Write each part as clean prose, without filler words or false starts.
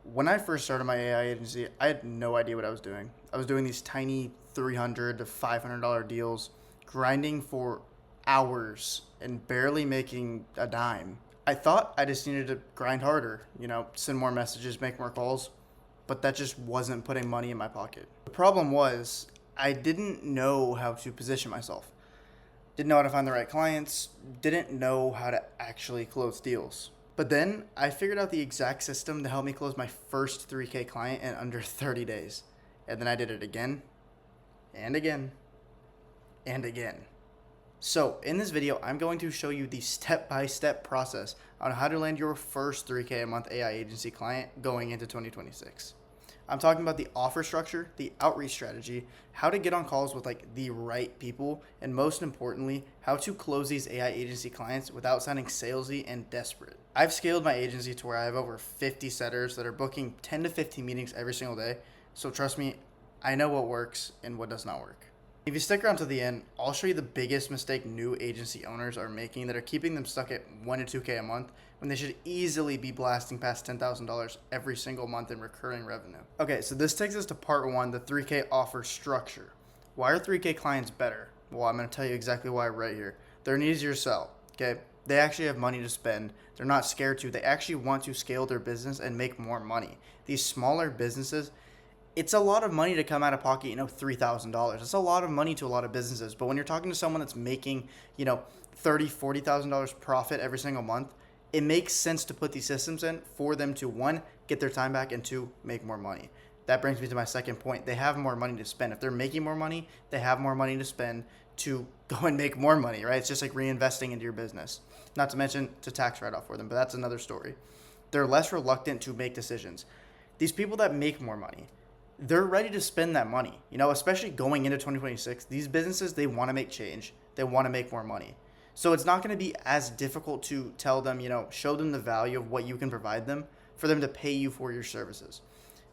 When I first started my AI agency, I had no idea what I was doing. I was doing these tiny $300 to $500 deals, grinding for hours and barely making a dime. I thought I just needed to grind harder, send more messages, make more calls, but that just wasn't putting money in my pocket. The problem was I didn't know how to position myself. Didn't know how to find the right clients, didn't know how to actually close deals. But then I figured out the exact system to help me close my first 3K client in under 30 days. And then I did it again and again and again. So in this video, I'm going to show you the step-by-step process on how to land your first 3K a month AI agency client going into 2026. I'm talking about the offer structure, the outreach strategy, how to get on calls with the right people, and most importantly, how to close these AI agency clients without sounding salesy and desperate. I've scaled my agency to where I have over 50 setters that are booking 10 to 15 meetings every single day. So trust me, I know what works and what does not work. If you stick around to the end, I'll show you the biggest mistake new agency owners are making that are keeping them stuck at 1 to 2K a month when they should easily be blasting past $10,000 every single month in recurring revenue. Okay, so this takes us to part 1, the 3K offer structure. Why are 3K clients better? Well, I'm going to tell you exactly why right here. They're an easier sell, okay? They actually have money to spend. They're not scared to. They actually want to scale their business and make more money. These smaller businesses, it's a lot of money to come out of pocket, $3,000. It's a lot of money to a lot of businesses. But when you're talking to someone that's making, $30,000, $40,000 profit every single month, it makes sense to put these systems in for them to, one, get their time back, and two, make more money. That brings me to my second point. They have more money to spend. If they're making more money, they have more money to spend to go and make more money, right? It's just like reinvesting into your business. Not to mention it's a tax write-off for them, but that's another story. They're less reluctant to make decisions. These people that make more money, they're ready to spend that money, especially going into 2026. These businesses, they want to make change. They want to make more money. So it's not going to be as difficult to tell them, show them the value of what you can provide them for them to pay you for your services.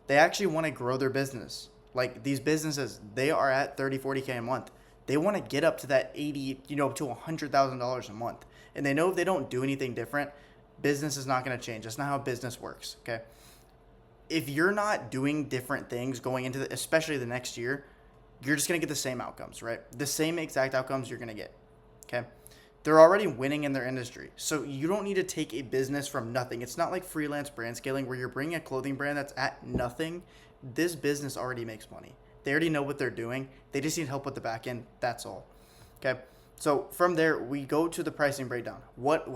They actually want to grow their business. Like these businesses, they are at 30, 40K a month. They want to get up to that 80, to $100,000 a month. And they know if they don't do anything different, business is not going to change. That's not how business works, okay? If you're not doing different things going into especially the next year, you're just going to get the same outcomes, right? The same exact outcomes you're going to get, okay? They're already winning in their industry. So you don't need to take a business from nothing. It's not like freelance brand scaling where you're bringing a clothing brand that's at nothing. This business already makes money. They already know what they're doing. They just need help with the back end. That's all, okay? So from there, we go to the pricing breakdown.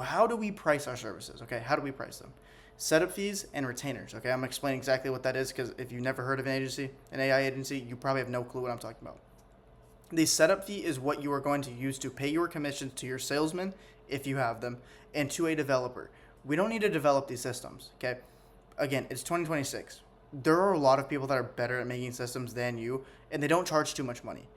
How do we price our services, okay? How do we price them? Setup fees and retainers. Okay, I'm gonna explain exactly what that is because if you've never heard of an AI agency, you probably have no clue what I'm talking about. The setup fee is what you are going to use to pay your commissions to your salesmen, if you have them, and to a developer. We don't need to develop these systems, okay? Again, it's 2026. There are a lot of people that are better at making systems than you, and they don't charge too much money.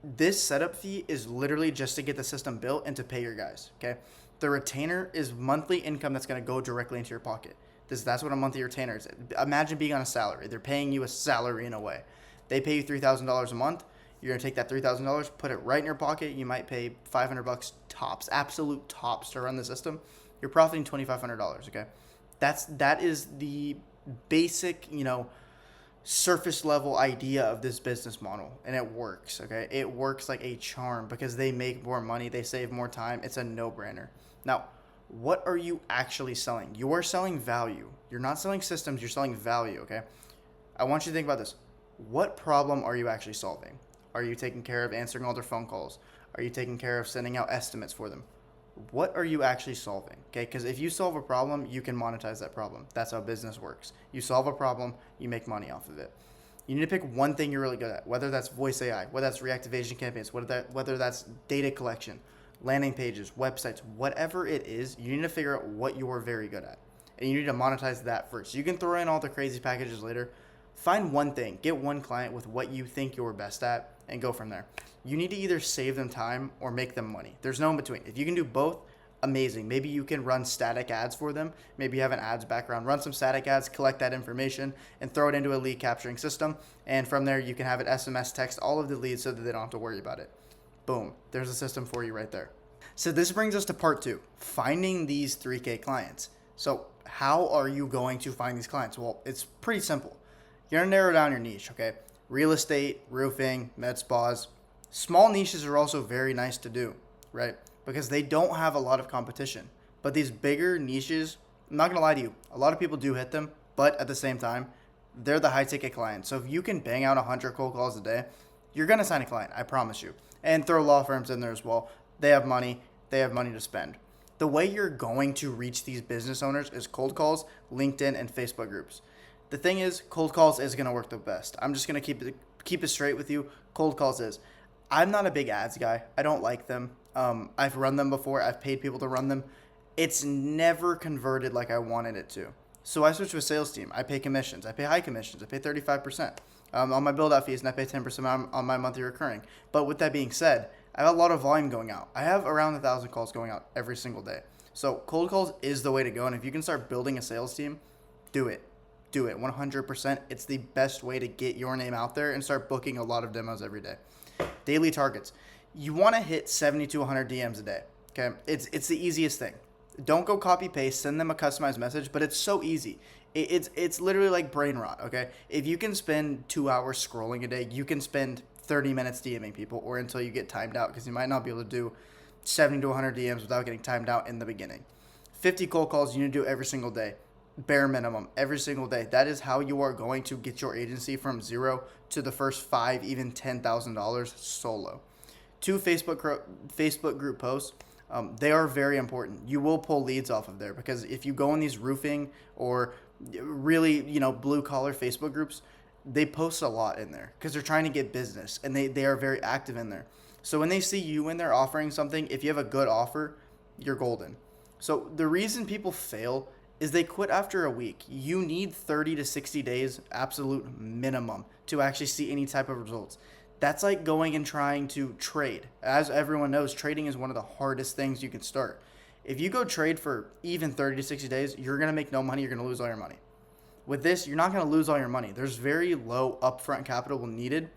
This setup fee is literally just to get the system built and to pay your guys, okay? The retainer is monthly income that's going to go directly into your pocket. That's what a monthly retainer is. Imagine being on a salary. They're paying you a salary in a way. They pay you $3,000 a month. You're going to take that $3,000, put it right in your pocket. You might pay $500 tops, absolute tops to run the system. You're profiting $2,500, okay? That is the basic, surface level idea of this business model, and it works, okay? It works like a charm because they make more money, they save more time. It's a no-brainer. Now, what are you actually selling? You are selling value. You're not selling systems, you're selling value, okay? I want you to think about this. What problem are you actually solving? Are you taking care of answering all their phone calls? Are you taking care of sending out estimates for them? What are you actually solving? Okay, because if you solve a problem, you can monetize that problem. That's how business works. You solve a problem, you make money off of it. You need to pick one thing you're really good at, whether that's voice AI, whether that's reactivation campaigns, whether that's data collection, landing pages, websites, whatever it is, you need to figure out what you're very good at. And you need to monetize that first. You can throw in all the crazy packages later. Find one thing, get one client with what you think you're best at, and go from there. You need to either save them time or make them money. There's no in between. If you can do both, amazing. Maybe you can run static ads for them. Maybe you have an ads background. Run some static ads, collect that information, and throw it into a lead capturing system. And from there, you can have it SMS text all of the leads so that they don't have to worry about it. Boom. There's a system for you right there. So this brings us to part 2, finding these 3K clients. So how are you going to find these clients? Well, it's pretty simple. You're going to narrow down your niche, okay? Real estate, roofing, med spas. Small niches are also very nice to do, right? Because they don't have a lot of competition. But these bigger niches, I'm not going to lie to you, a lot of people do hit them, but at the same time, they're the high ticket clients. So if you can bang out 100 cold calls a day, you're going to sign a client, I promise you. And throw law firms in there as well. They have money to spend. The way you're going to reach these business owners is cold calls, LinkedIn, and Facebook groups. The thing is, cold calls is going to work the best. I'm just going to keep it straight with you. Cold calls is. I'm not a big ads guy. I don't like them. I've run them before. I've paid people to run them. It's never converted like I wanted it to. So I switched to a sales team. I pay commissions. I pay high commissions. I pay 35% on my build-out fees, and I pay 10% on my monthly recurring. But with that being said, I have a lot of volume going out. I have around 1,000 calls going out every single day. So cold calls is the way to go. And if you can start building a sales team, do it. Do it 100%. It's the best way to get your name out there and start booking a lot of demos every day. Daily targets. You want to hit 70 to 100 DMs a day. Okay. It's the easiest thing. Don't go copy paste, send them a customized message, but it's so easy. It's literally like brain rot. Okay. If you can spend 2 hours scrolling a day, you can spend 30 minutes DMing people, or until you get timed out, because you might not be able to do 70 to 100 DMs without getting timed out in the beginning. 50 cold calls you need to do every single day. Bare minimum, every single day. That is how you are going to get your agency from zero to the first $5,000, even $10,000 solo. 2 Facebook group posts. They are very important. You will pull leads off of there, because if you go in these roofing or really, blue collar Facebook groups, they post a lot in there because they're trying to get business, and they are very active in there. So when they see you in there offering something, if you have a good offer, you're golden. So the reason people fail is they quit after a week. You need 30 to 60 days, absolute minimum, to actually see any type of results. That's like going and trying to trade. As everyone knows, trading is one of the hardest things you can start. If you go trade for even 30 to 60 days, you're going to make no money. You're going to lose all your money. With this, you're not going to lose all your money. There's very low upfront capital needed.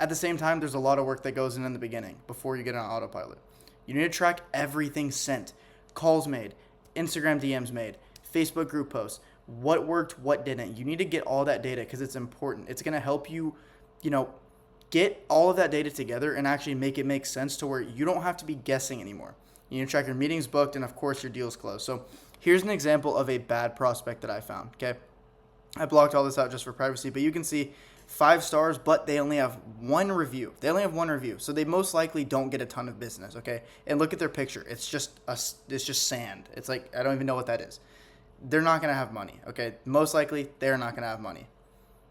At the same time, there's a lot of work that goes in the beginning before you get on autopilot. You need to track everything sent, calls made, Instagram DMs made, Facebook group posts, what worked, what didn't. You need to get all that data because it's important. It's going to help you, get all of that data together and actually make it make sense to where you don't have to be guessing anymore. You need to track your meetings booked and, of course, your deals closed. So here's an example of a bad prospect that I found, okay? I blocked all this out just for privacy, but you can see 5 stars, but they only have 1 review. So they most likely don't get a ton of business, okay? And look at their picture. It's just sand. It's like, I don't even know what that is. They're not going to have money, okay? Most likely, they're not going to have money.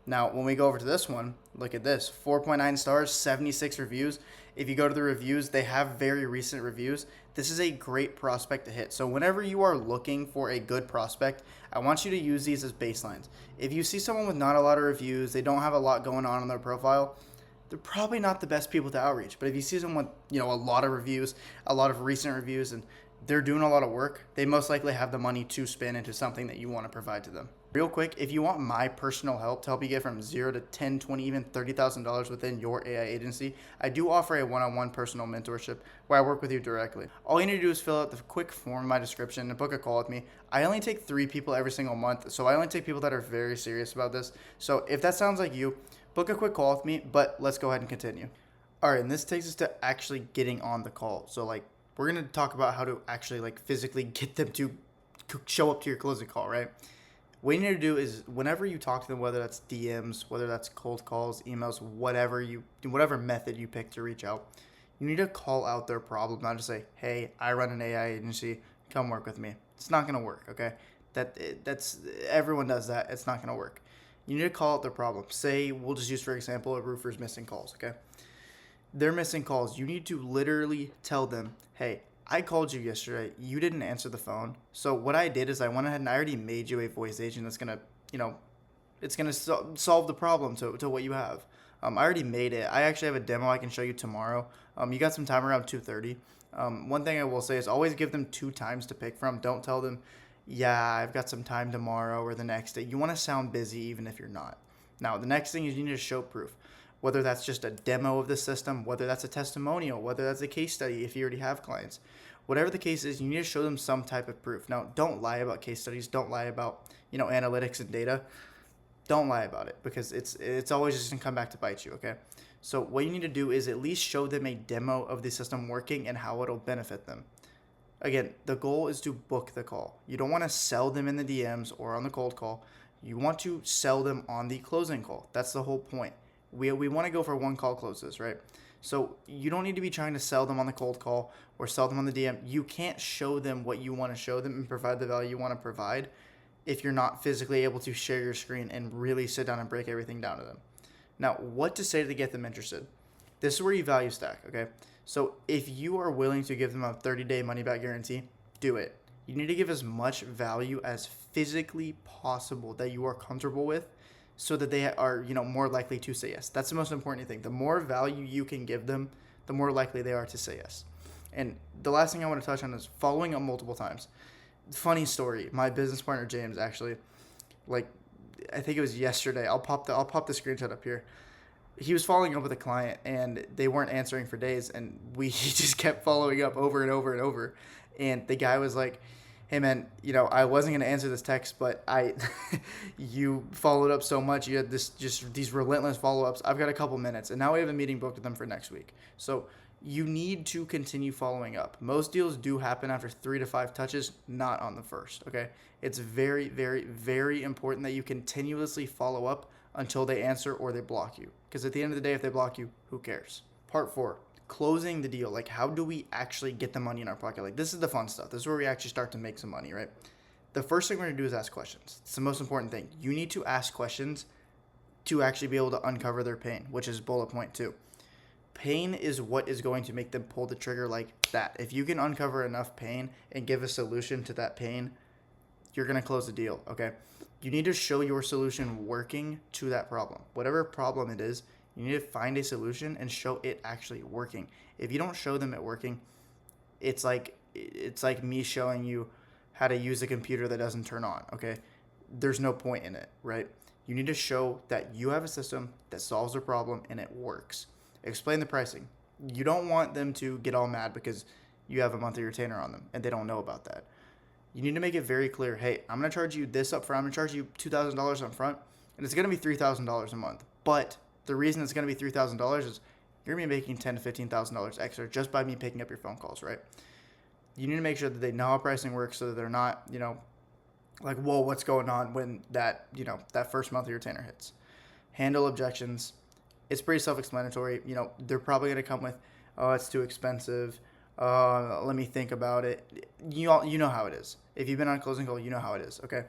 Now, when we go over to this one, look at this. 4.9 stars, 76 reviews. If you go to the reviews, they have very recent reviews. This is a great prospect to hit. So whenever you are looking for a good prospect, I want you to use these as baselines. If you see someone with not a lot of reviews, they don't have a lot going on their profile, they're probably not the best people to outreach. But if you see someone with, a lot of reviews, a lot of recent reviews, and they're doing a lot of work, they most likely have the money to spend into something that you want to provide to them. Real quick, if you want my personal help to help you get from 0 to 10, 20, even $30,000 within your AI agency, I do offer a one-on-one personal mentorship where I work with you directly. All you need to do is fill out the quick form in my description and book a call with me. I only take 3 people every single month, so I only take people that are very serious about this. So if that sounds like you, book a quick call with me, but let's go ahead and continue. All right, and this takes us to actually getting on the call. So we're going to talk about how to actually physically get them to show up to your closing call, right? What you need to do is whenever you talk to them, whether that's DMs, whether that's cold calls, emails, whatever method you pick to reach out, you need to call out their problem, not just say, hey, I run an AI agency, come work with me. It's not going to work, okay? That's everyone does that. It's not going to work. You need to call out their problem. Say, we'll just use, for example, a roofer's missing calls, okay? They're missing calls. You need to literally tell them, hey, I called you yesterday. You didn't answer the phone. So what I did is I went ahead and I already made you a voice agent that's going to, it's going to solve the problem to what you have. I already made it. I actually have a demo I can show you tomorrow. You got some time around 2:30. One thing I will say is always give them 2 times to pick from. Don't tell them, yeah, I've got some time tomorrow or the next day. You want to sound busy even if you're not. Now, the next thing is you need to show proof. Whether that's just a demo of the system, whether that's a testimonial, whether that's a case study if you already have clients. Whatever the case is, you need to show them some type of proof. Now, don't lie about case studies. Don't lie about, analytics and data. Don't lie about it, because it's always just going to come back to bite you, okay? So what you need to do is at least show them a demo of the system working and how it'll benefit them. Again, the goal is to book the call. You don't want to sell them in the DMs or on the cold call. You want to sell them on the closing call. That's the whole point. We want to go for one call closes, right? So you don't need to be trying to sell them on the cold call or sell them on the DM. You can't show them what you want to show them and provide the value you want to provide if you're not physically able to share your screen and really sit down and break everything down to them. Now, what to say to get them interested? This is where you value stack, okay? So if you are willing to give them a 30-day money-back guarantee, do it. You need to give as much value as physically possible that you are comfortable with, so that they are, more likely to say yes. That's the most important thing. The more value you can give them, the more likely they are to say yes. And the last thing I want to touch on is following up multiple times. Funny story. My business partner James actually, I think it was yesterday. I'll pop the screenshot up here. He was following up with a client and they weren't answering for days, and he just kept following up over and over and over. And the guy was like, "Hey man, I wasn't going to answer this text, but you followed up so much. You had these relentless follow-ups. I've got a couple minutes." And now we have a meeting booked with them for next week. So you need to continue following up. Most deals do happen after 3 to 5 touches, not on the first, okay? It's very, very, very important that you continuously follow up until they answer or they block you. Because at the end of the day, if they block you, who cares? Part 4. Closing the deal. How do we actually get the money in our pocket? This is the fun stuff. This is where we actually start to make some money, right? The first thing we're going to do is ask questions. It's the most important thing. You need to ask questions to actually be able to uncover their pain, which is bullet point 2. Pain is what is going to make them pull the trigger like that. If you can uncover enough pain and give a solution to that pain, you're going to close the deal, okay? You need to show your solution working to that problem. Whatever problem it is, you need to find a solution and show it actually working. If you don't show them it working, it's like me showing you how to use a computer that doesn't turn on, okay? There's no point in it, right? You need to show that you have a system that solves their problem and it works. Explain the pricing. You don't want them to get all mad because you have a monthly retainer on them and they don't know about that. You need to make it very clear, hey, I'm going to charge you this up front. I'm going to charge you $2,000 up front, and it's going to be $3,000 a month. But the reason it's going to be $3,000 is you're going to be making $10,000 to $15,000 extra just by me picking up your phone calls, right? You need to make sure that they know how pricing works so that they're not, whoa, what's going on when that first monthly retainer hits. Handle objections. It's pretty self-explanatory. They're probably going to come with, oh, it's too expensive. Let me think about it. You know how it is. If you've been on a closing call, you know how it is, okay?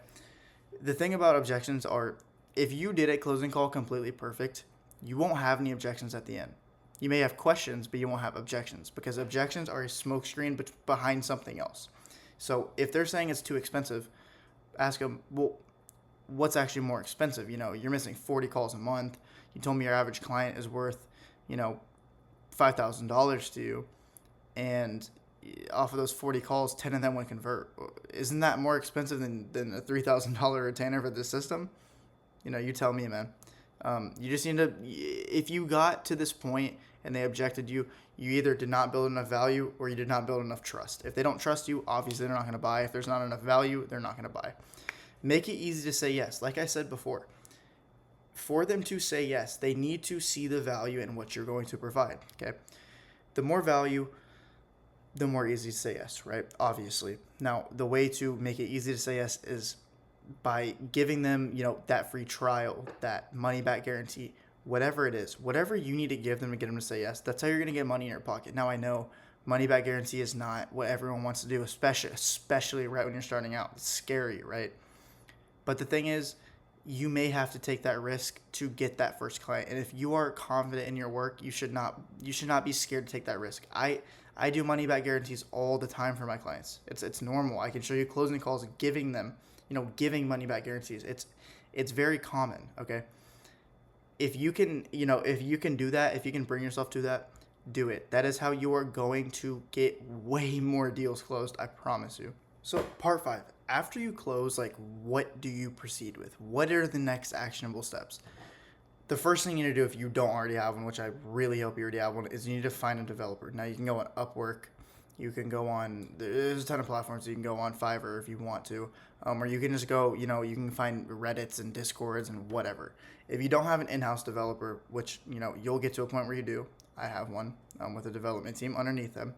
The thing about objections are, if you did a closing call completely perfect, you won't have any objections at the end. You may have questions, but you won't have objections, because objections are a smokescreen behind something else. So if they're saying it's too expensive, ask them, well, what's actually more expensive? You're missing 40 calls a month. You told me your average client is worth, $5,000 to you. And off of those 40 calls, 10 of them would convert. Isn't that more expensive than a $3,000 retainer for this system? You tell me, man. You just need to, if you got to this point and they objected you either did not build enough value or you did not build enough trust. If they don't trust you, obviously they're not going to buy. If there's not enough value, they're not going to buy. Make it easy to say yes. Like I said before, for them to say yes, they need to see the value in what you're going to provide, okay? The more value, the more easy to say yes, right? Obviously. Now, the way to make it easy to say yes is by giving them, that free trial, that money back guarantee, whatever it is, whatever you need to give them to get them to say yes, that's how you're going to get money in your pocket. Now, I know money back guarantee is not what everyone wants to do, especially right when you're starting out. It's scary, right? But the thing is, you may have to take that risk to get that first client. And if you are confident in your work, you should not be scared to take that risk. I do money back guarantees all the time for my clients. It's normal. I can show you closing calls, giving them, giving money back guarantees. It's very common, okay? If you can do that, if you can bring yourself to that, do it. That is how you are going to get way more deals closed, I promise you. So part 5, after you close, what do you proceed with? What are the next actionable steps? The first thing you need to do, if you don't already have one, which I really hope you already have one, is you need to find a developer. Now you can go on Upwork, You can go on, there's a ton of platforms you can go on, Fiverr if you want to, or you can just go, you can find Reddits and Discords and whatever. If you don't have an in-house developer, which, you'll get to a point where you do, I have one with a development team underneath them,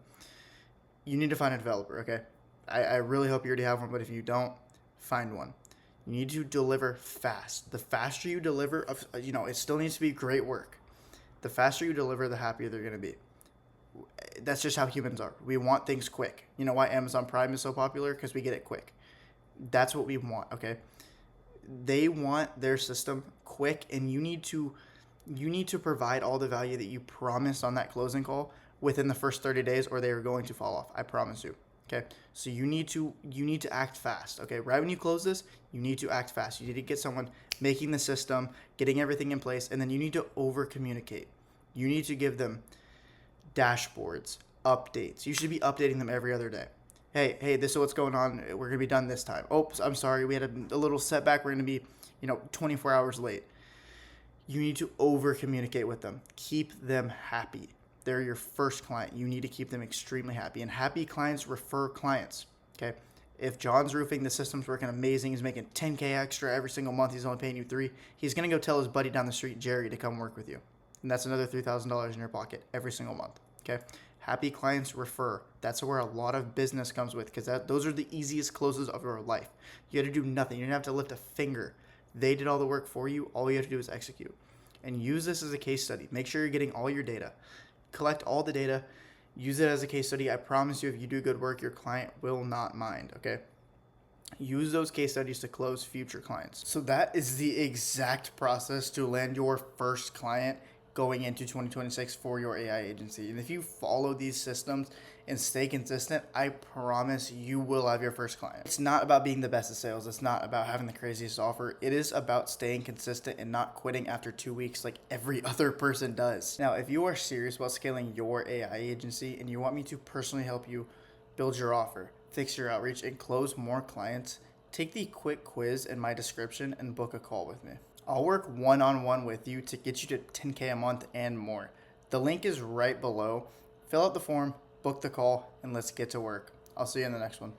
you need to find a developer, okay? I really hope you already have one, but if you don't, find one. You need to deliver fast. The faster you deliver, it still needs to be great work. The faster you deliver, the happier they're going to be. That's just how humans are. We want things quick. You know why Amazon Prime is so popular? Because we get it quick. That's what we want, okay? They want their system quick, and you need to provide all the value that you promised on that closing call within the first 30 days, or they are going to fall off. I promise you. Okay, so you need to act fast. Okay, right when you close this, you need to act fast. You need to get someone making the system, getting everything in place, and then you need to over communicate. You need to give them dashboards, updates. You should be updating them every other day. Hey, this is what's going on. We're gonna be done this time. Oops, I'm sorry, we had a little setback. We're gonna be 24 hours late. You need to over communicate with them. Keep them happy. They're your first client. You need to keep them extremely happy. And happy clients refer clients, okay? If John's roofing, the system's working amazing, he's making $10K extra every single month, he's only paying you $3, he's going to go tell his buddy down the street, Jerry, to come work with you. And that's another $3,000 in your pocket every single month, okay? Happy clients refer. That's where a lot of business comes with, because those are the easiest closes of your life. You got to do nothing. You don't have to lift a finger. They did all the work for you. All you have to do is execute. And use this as a case study. Make sure you're getting all your data. Collect all the data, use it as a case study. I promise you, if you do good work, your client will not mind, okay? Use those case studies to close future clients. So that is the exact process to land your first client going into 2026 for your AI agency. And if you follow these systems and stay consistent, I promise you will have your first client. It's not about being the best at sales. It's not about having the craziest offer. It is about staying consistent and not quitting after 2 weeks like every other person does. Now, if you are serious about scaling your AI agency and you want me to personally help you build your offer, fix your outreach, and close more clients, take the quick quiz in my description and book a call with me. I'll work one-on-one with you to get you to 10K a month and more. The link is right below. Fill out the form, book the call, and let's get to work. I'll see you in the next one.